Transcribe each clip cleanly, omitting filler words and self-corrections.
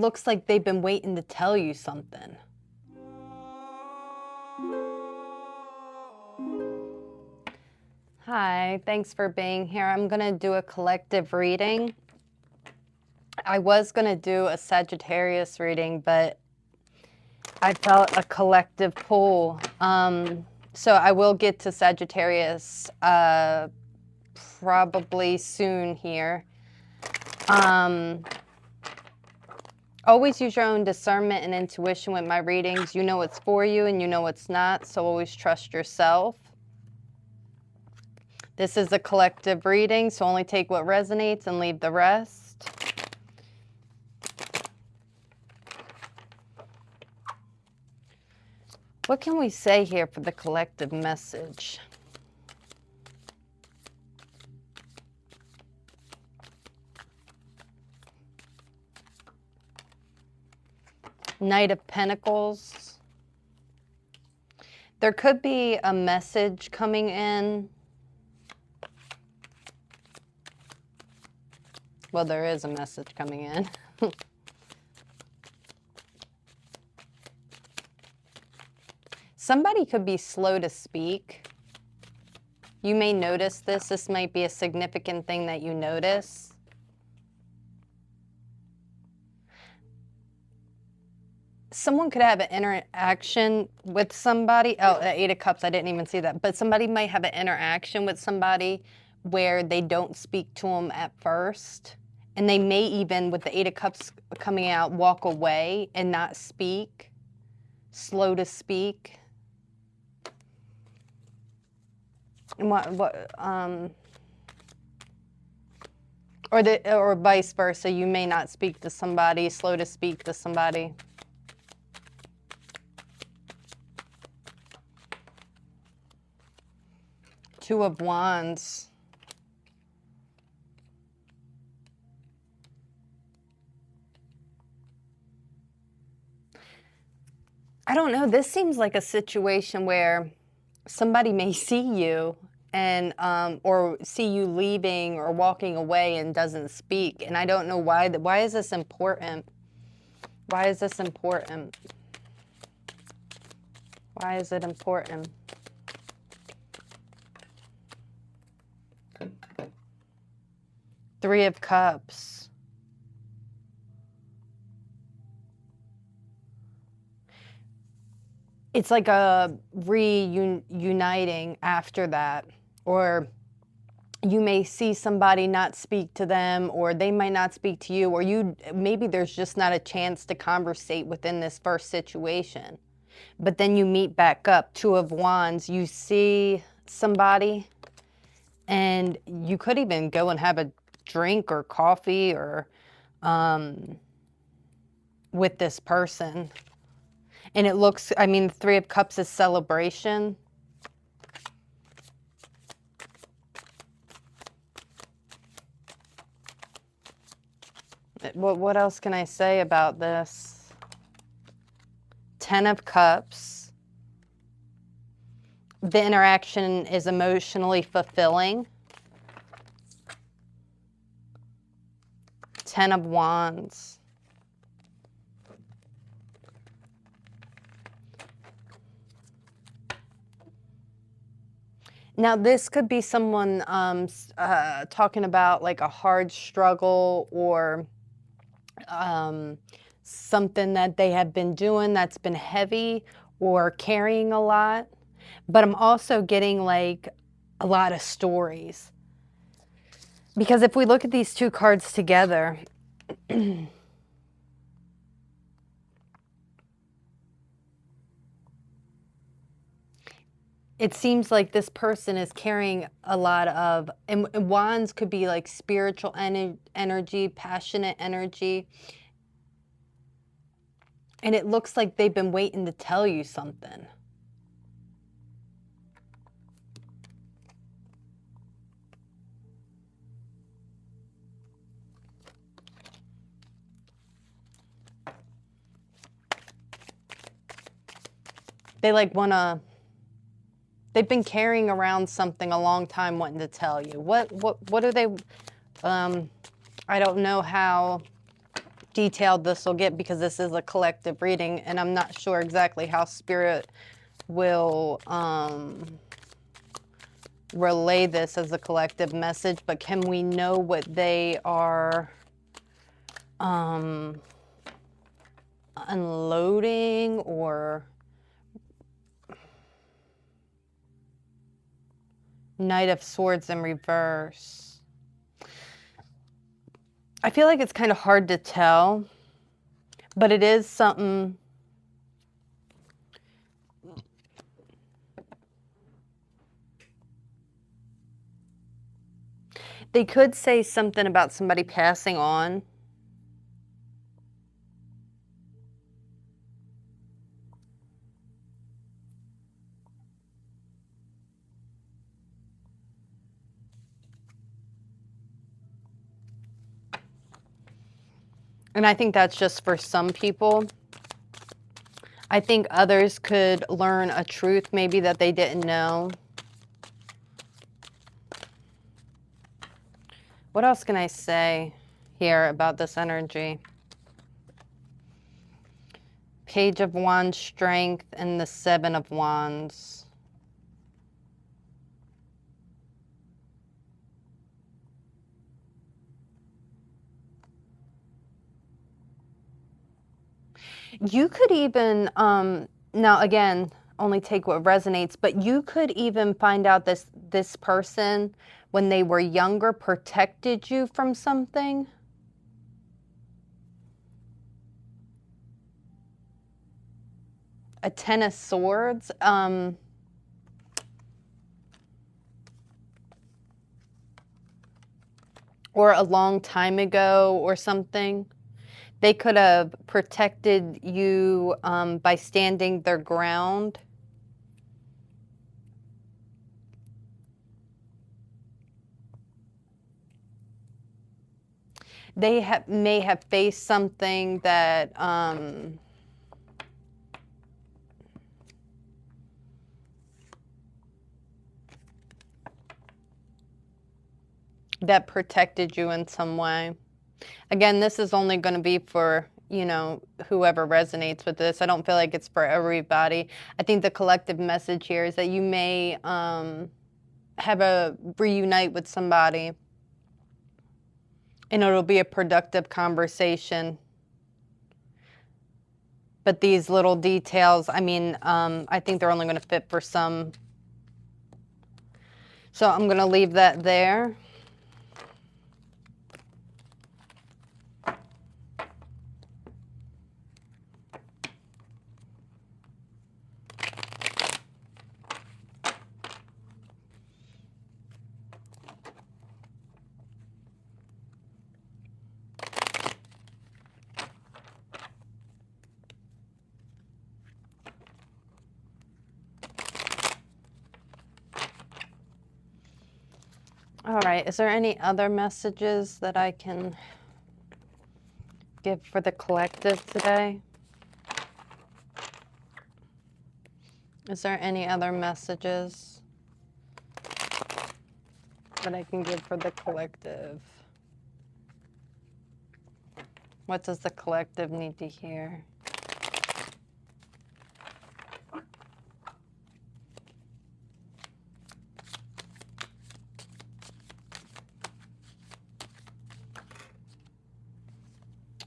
Looks like they've been waiting to tell you something. Hi, thanks for being here. I'm going to do a collective reading. I was going to do a Sagittarius reading, but I felt a collective pull. So I will get to Sagittarius probably soon here. Always use your own discernment and intuition with my readings. You know what's for you and you know what's not, so always trust yourself. This is a collective reading, so only take what resonates and leave the rest. What can we say here for the collective message? Knight of Pentacles. There could be a message coming in. Well, there is a message coming in. Somebody could be slow to speak. You may notice this. This might be a significant thing that you notice. Someone could have an interaction with somebody. Oh, the Eight of Cups, I didn't even see that. But somebody might have an interaction with somebody where they don't speak to them at first. And they may even, with the Eight of Cups coming out, walk away and not speak. Slow to speak. And or vice versa. You may not speak to somebody, slow to speak to somebody. Two of Wands. I don't know. This seems like a situation where somebody may see you and or see you leaving or walking away and doesn't speak. And I don't know why. Why is this important? Why is this important? Why is it important? Three of Cups. It's like a reuniting after that, or you may see somebody not speak to them, or they might not speak to you, or maybe there's just not a chance to conversate within this first situation. But then you meet back up. Two of Wands, you see somebody, and you could even go and have a drink or coffee or with this person. And it looks, I mean, Three of Cups is celebration. What else can I say about this? Ten of Cups. The interaction is emotionally fulfilling. Ten of Wands. Now, this could be someone talking about like a hard struggle or something that they have been doing that's been heavy or carrying a lot. But I'm also getting like a lot of stories. Because if we look at these two cards together, it seems like this person is carrying a lot of, and Wands could be like spiritual energy, passionate energy. And it looks like they've been waiting to tell you something. They like want to, they've been carrying around something a long time wanting to tell you. What do they, I don't know how detailed this will get, because this is a collective reading, and I'm not sure exactly how Spirit will relay this as a collective message, but can we know what they are unloading? Or Knight of Swords in reverse. I feel like it's kind of hard to tell, but it is something. They could say something about somebody passing on. And I think that's just for some people. I think others could learn a truth maybe that they didn't know. What else can I say here about this energy? Page of Wands, Strength, and the Seven of Wands. You could even, now again, only take what resonates, but you could even find out this person, when they were younger, protected you from something. A Ten of Swords. Or a long time ago or something. They could have protected you by standing their ground. They may have faced something that that protected you in some way. Again, this is only going to be for, you know, whoever resonates with this. I don't feel like it's for everybody. I think the collective message here is that you may have a reunite with somebody, and it'll be a productive conversation. But these little details, I mean, I think they're only going to fit for some. So I'm going to leave that there. All right, is there any other messages that I can give for the collective today? Is there any other messages that I can give for the collective? What does the collective need to hear?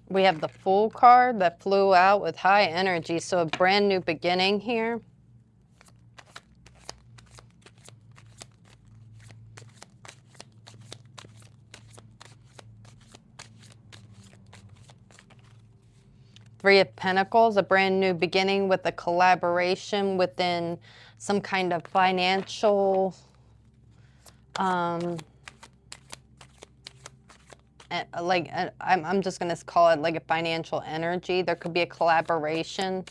We have the Fool card that flew out with high energy, so a brand new beginning here. Three of Pentacles, a brand new beginning with a collaboration within some kind of financial I'm just going to call it like a financial energy. There could be a collaboration.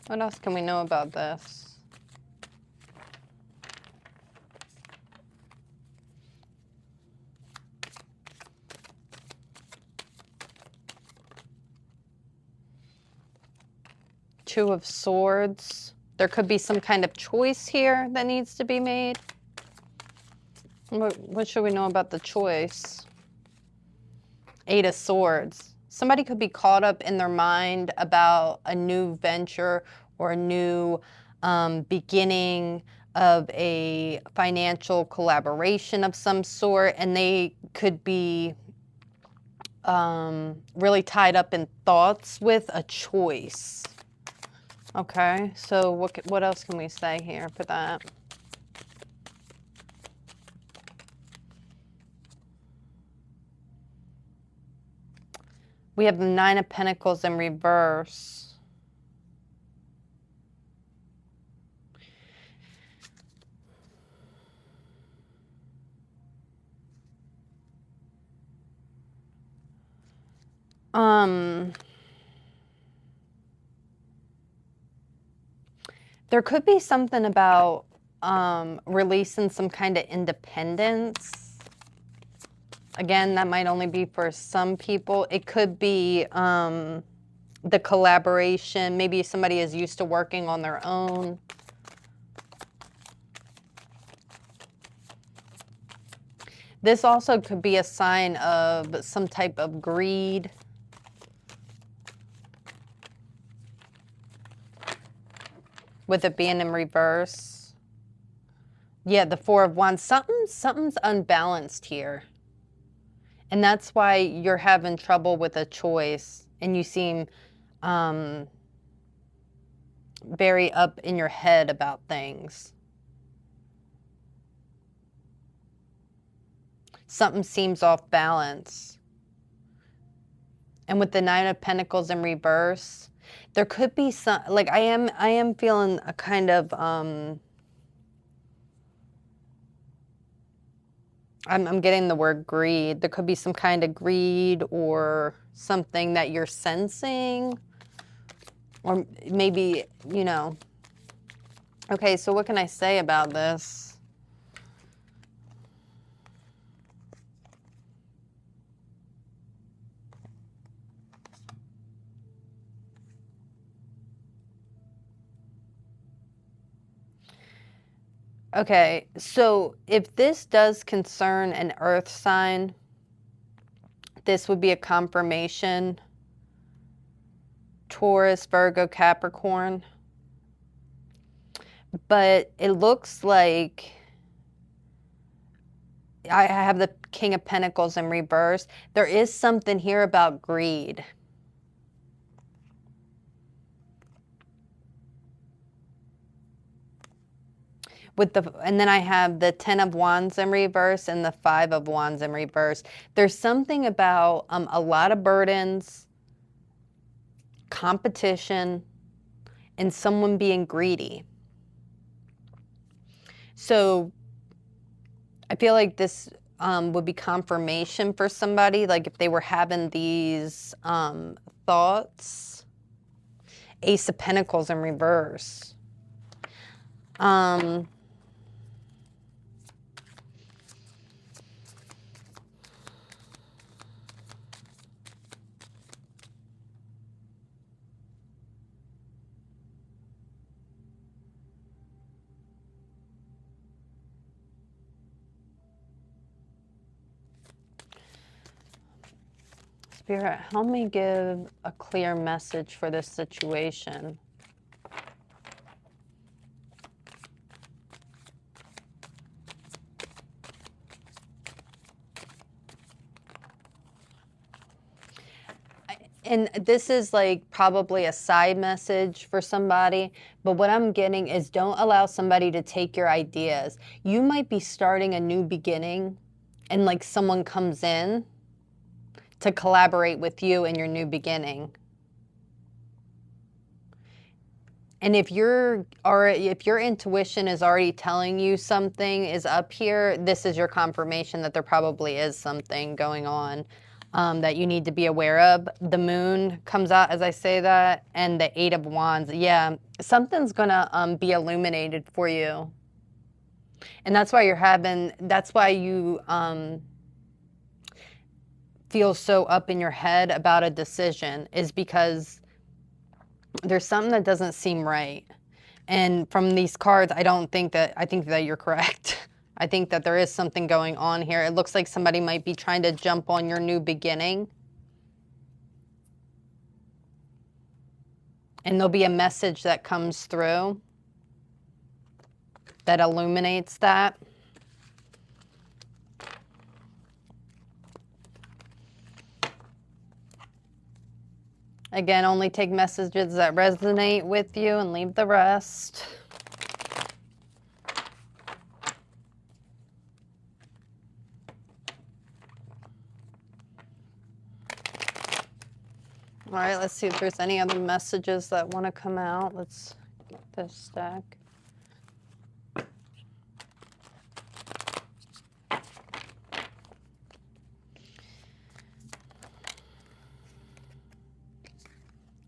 What else can we know about this? Two of Swords. There could be some kind of choice here that needs to be made. What should we know about the choice? Eight of Swords. Somebody could be caught up in their mind about a new venture or a new beginning of a financial collaboration of some sort, and they could be really tied up in thoughts with a choice. Okay, so what else can we say here for that? We have the Nine of Pentacles in reverse. There could be something about releasing some kind of independence. Again, that might only be for some people. It could be the collaboration. Maybe somebody is used to working on their own. This also could be a sign of some type of greed. With it being in reverse. Yeah, the Four of Wands. Something's unbalanced here. And that's why you're having trouble with a choice. And you seem very up in your head about things. Something seems off balance. And with the Nine of Pentacles in reverse, there could be some, like I am feeling a kind of, I'm getting the word greed. There could be some kind of greed or something that you're sensing. Or maybe, you know. Okay, so what can I say about this? Okay, so if this does concern an earth sign, this would be a confirmation. Taurus, Virgo, Capricorn. But it looks like I have the King of Pentacles in reverse. There is something here about greed. And then I have the Ten of Wands in reverse and the Five of Wands in reverse. There's something about a lot of burdens, competition, and someone being greedy. So I feel like this would be confirmation for somebody, like if they were having these thoughts. Ace of Pentacles in reverse. Spirit, help me give a clear message for this situation. And this is like probably a side message for somebody, but what I'm getting is don't allow somebody to take your ideas. You might be starting a new beginning and like someone comes in to collaborate with you in your new beginning. And if your intuition is already telling you something is up here, this is your confirmation that there probably is something going on that you need to be aware of. The Moon comes out as I say that, and the Eight of Wands. Yeah, something's gonna be illuminated for you. And that's why you feel so up in your head about a decision, is because there's something that doesn't seem right. And from these cards, I think that you're correct. I think that there is something going on here. It looks like somebody might be trying to jump on your new beginning. And there'll be a message that comes through that illuminates that. Again, only take messages that resonate with you and leave the rest. All right, let's see if there's any other messages that want to come out. Let's get this stack.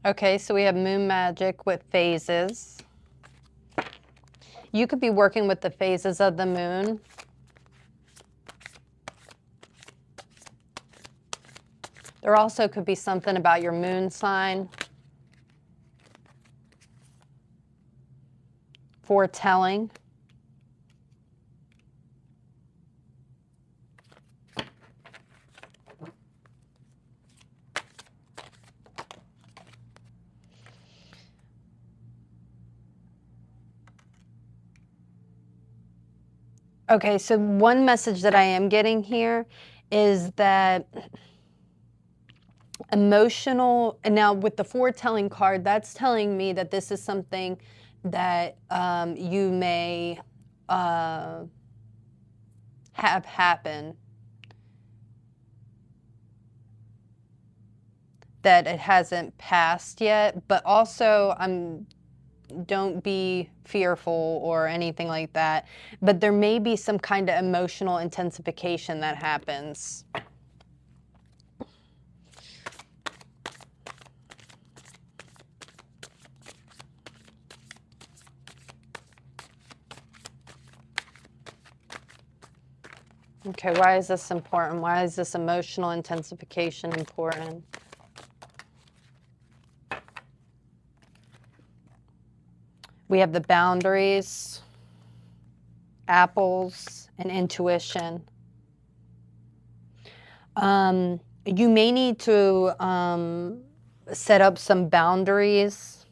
Okay, so we have moon magic with phases. You could be working with the phases of the moon. There also could be something about your moon sign. Foretelling. Okay, so one message that I am getting here is that emotional, and now with the foretelling card, that's telling me that this is something that you may have happen, that it hasn't passed yet, but also don't be fearful or anything like that, but there may be some kind of emotional intensification that happens. Okay, why is this important? Why is this emotional intensification important? We have the boundaries, apples, and intuition. You may need to set up some boundaries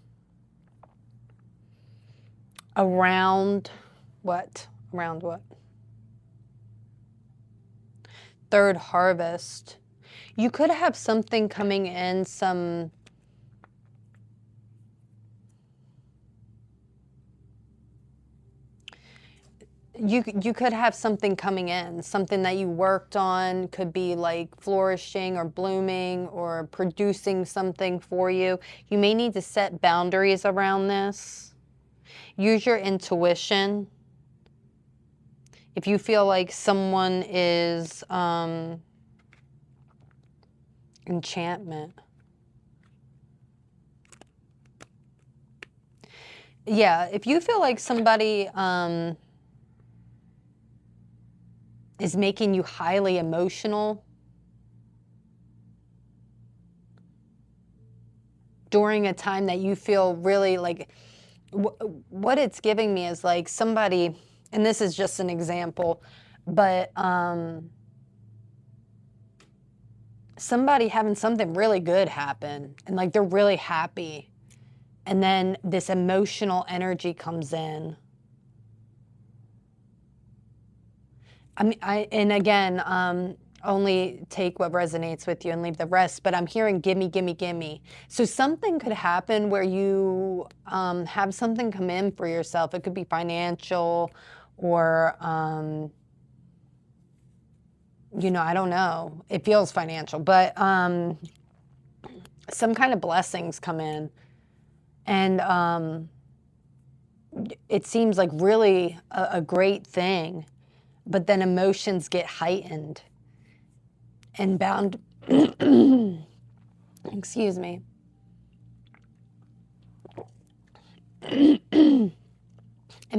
around what? Around what? Third harvest. You could have something coming in, you could have something coming in, something that you worked on, could be like flourishing or blooming or producing something for you. You may need to set boundaries around this. Use your intuition. If you feel like someone is enchantment. Yeah, if you feel like somebody is making you highly emotional during a time that you feel really like, what it's giving me is like somebody, and this is just an example, but somebody having something really good happen and like they're really happy, and then this emotional energy comes in. And again, only take what resonates with you and leave the rest, but I'm hearing gimme, gimme, gimme. So something could happen where you have something come in for yourself. It could be financial or, you know, I don't know. It feels financial, but some kind of blessings come in. And it seems like really a great thing. But then emotions get heightened and excuse me. And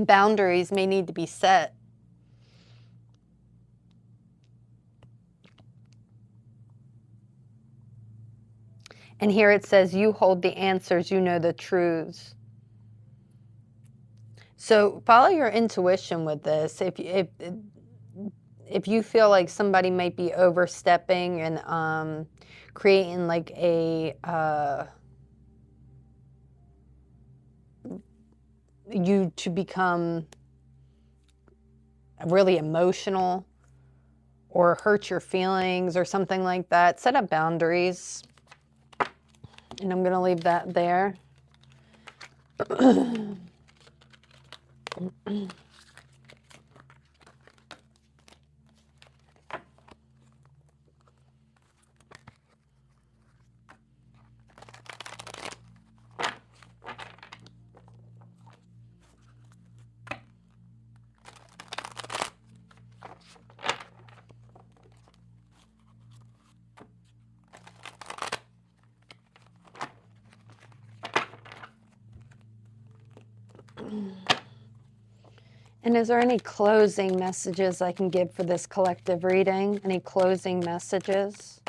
boundaries may need to be set. And here it says, you hold the answers, you know the truths. So follow your intuition with this. If you feel like somebody might be overstepping and creating like a you to become really emotional or hurt your feelings or something like that, set up boundaries. And I'm going to leave that there. And is there any closing messages I can give for this collective reading? Any closing messages?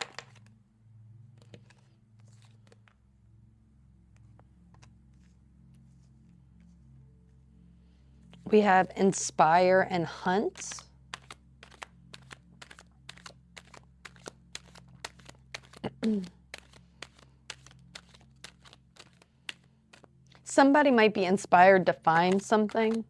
We have inspire and hunt. Somebody might be inspired to find something.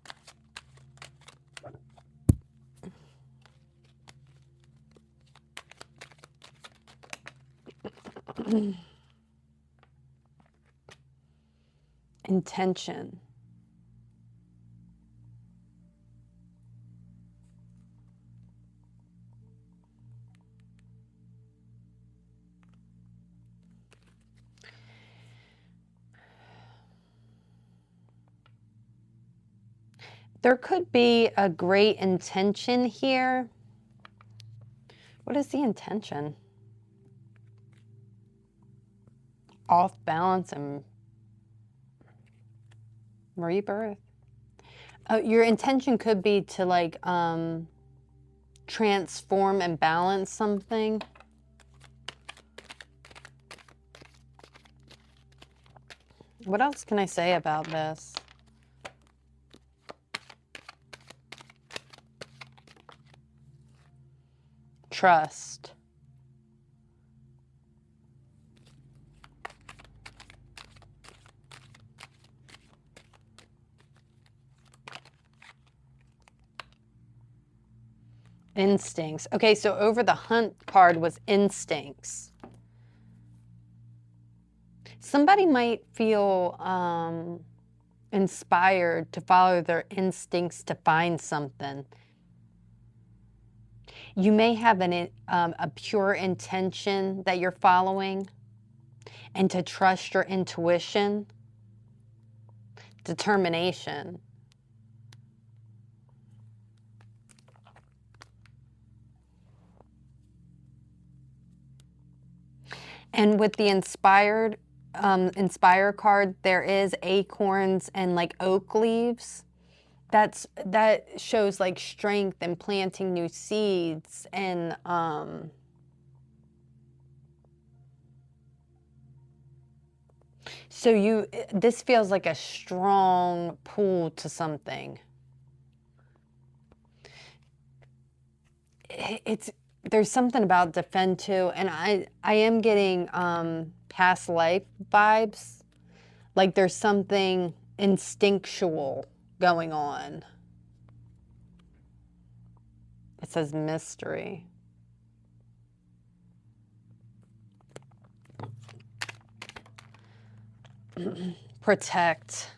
Intention. There could be a great intention here. What is the intention? Off balance and rebirth. Your intention could be to like transform and balance something. What else can I say about this? Trust. Instincts. Okay, so over the hunt card was instincts. Somebody might feel inspired to follow their instincts to find something. You may have a pure intention that you're following, and to trust your intuition, determination. And with the inspire card, there is acorns and like oak leaves. That shows like strength and planting new seeds and so this feels like a strong pull to something. There's something about defend too, and I am getting past life vibes. Like there's something instinctual going on. It says mystery. Protect.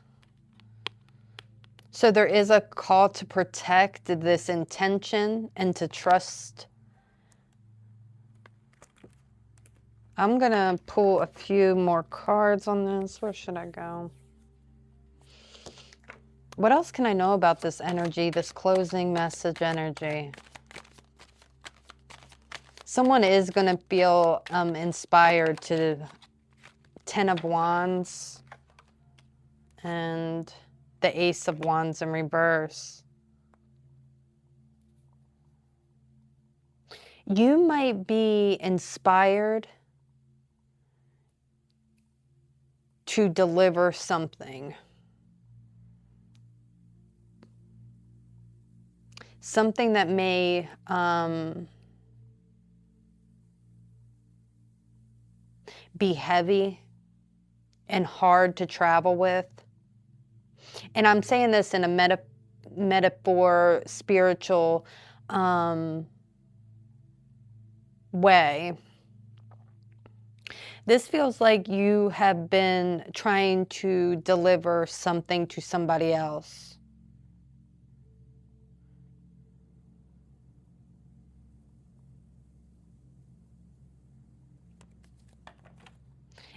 So there is a call to protect this intention and to trust. I'm going to pull a few more cards on this. Where should I go? What else can I know about this energy, this closing message energy? Someone is going to feel inspired to Ten of Wands and the Ace of Wands in reverse. You might be inspired to deliver something. something that may be heavy and hard to travel with. And I'm saying this in a metaphor, spiritual way. This feels like you have been trying to deliver something to somebody else.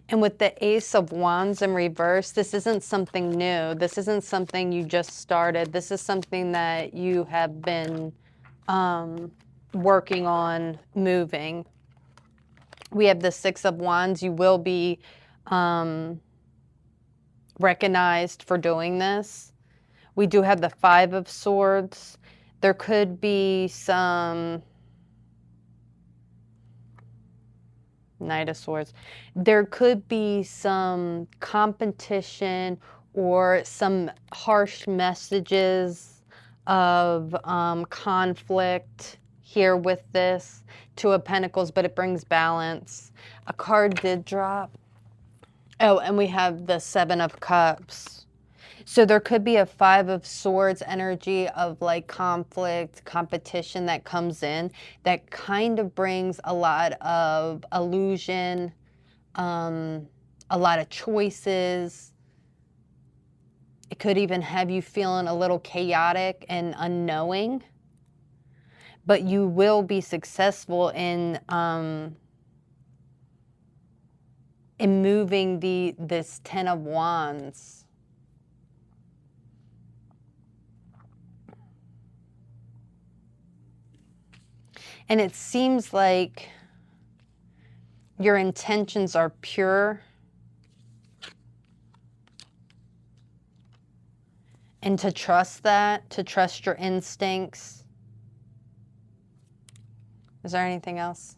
And with the Ace of Wands in reverse, this isn't something new. This isn't something you just started. This is something that you have been working on moving. We have the Six of Wands. You will be recognized for doing this. We do have the Five of Swords. There could be some Knight of Swords. There could be some competition or some harsh messages of conflict here with this Two of Pentacles, but it brings balance. A card did drop. Oh, and we have the Seven of Cups. So there could be a Five of Swords energy of like conflict, competition that comes in that kind of brings a lot of illusion, a lot of choices. It could even have you feeling a little chaotic and unknowing, but you will be successful in moving this Ten of Wands. And it seems like your intentions are pure. And to trust that, to trust your instincts. Is there anything else?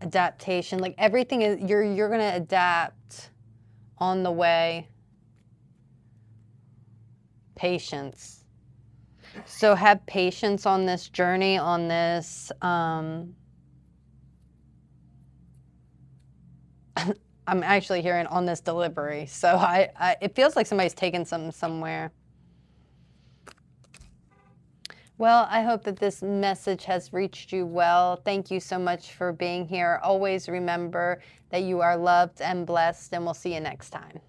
Adaptation, like everything is, you're going to adapt on the way. Patience. So have patience on this journey, on this, I'm actually hearing on this delivery. So it feels like somebody's taken something somewhere. Well, I hope that this message has reached you well. Thank you so much for being here. Always remember that you are loved and blessed, and we'll see you next time.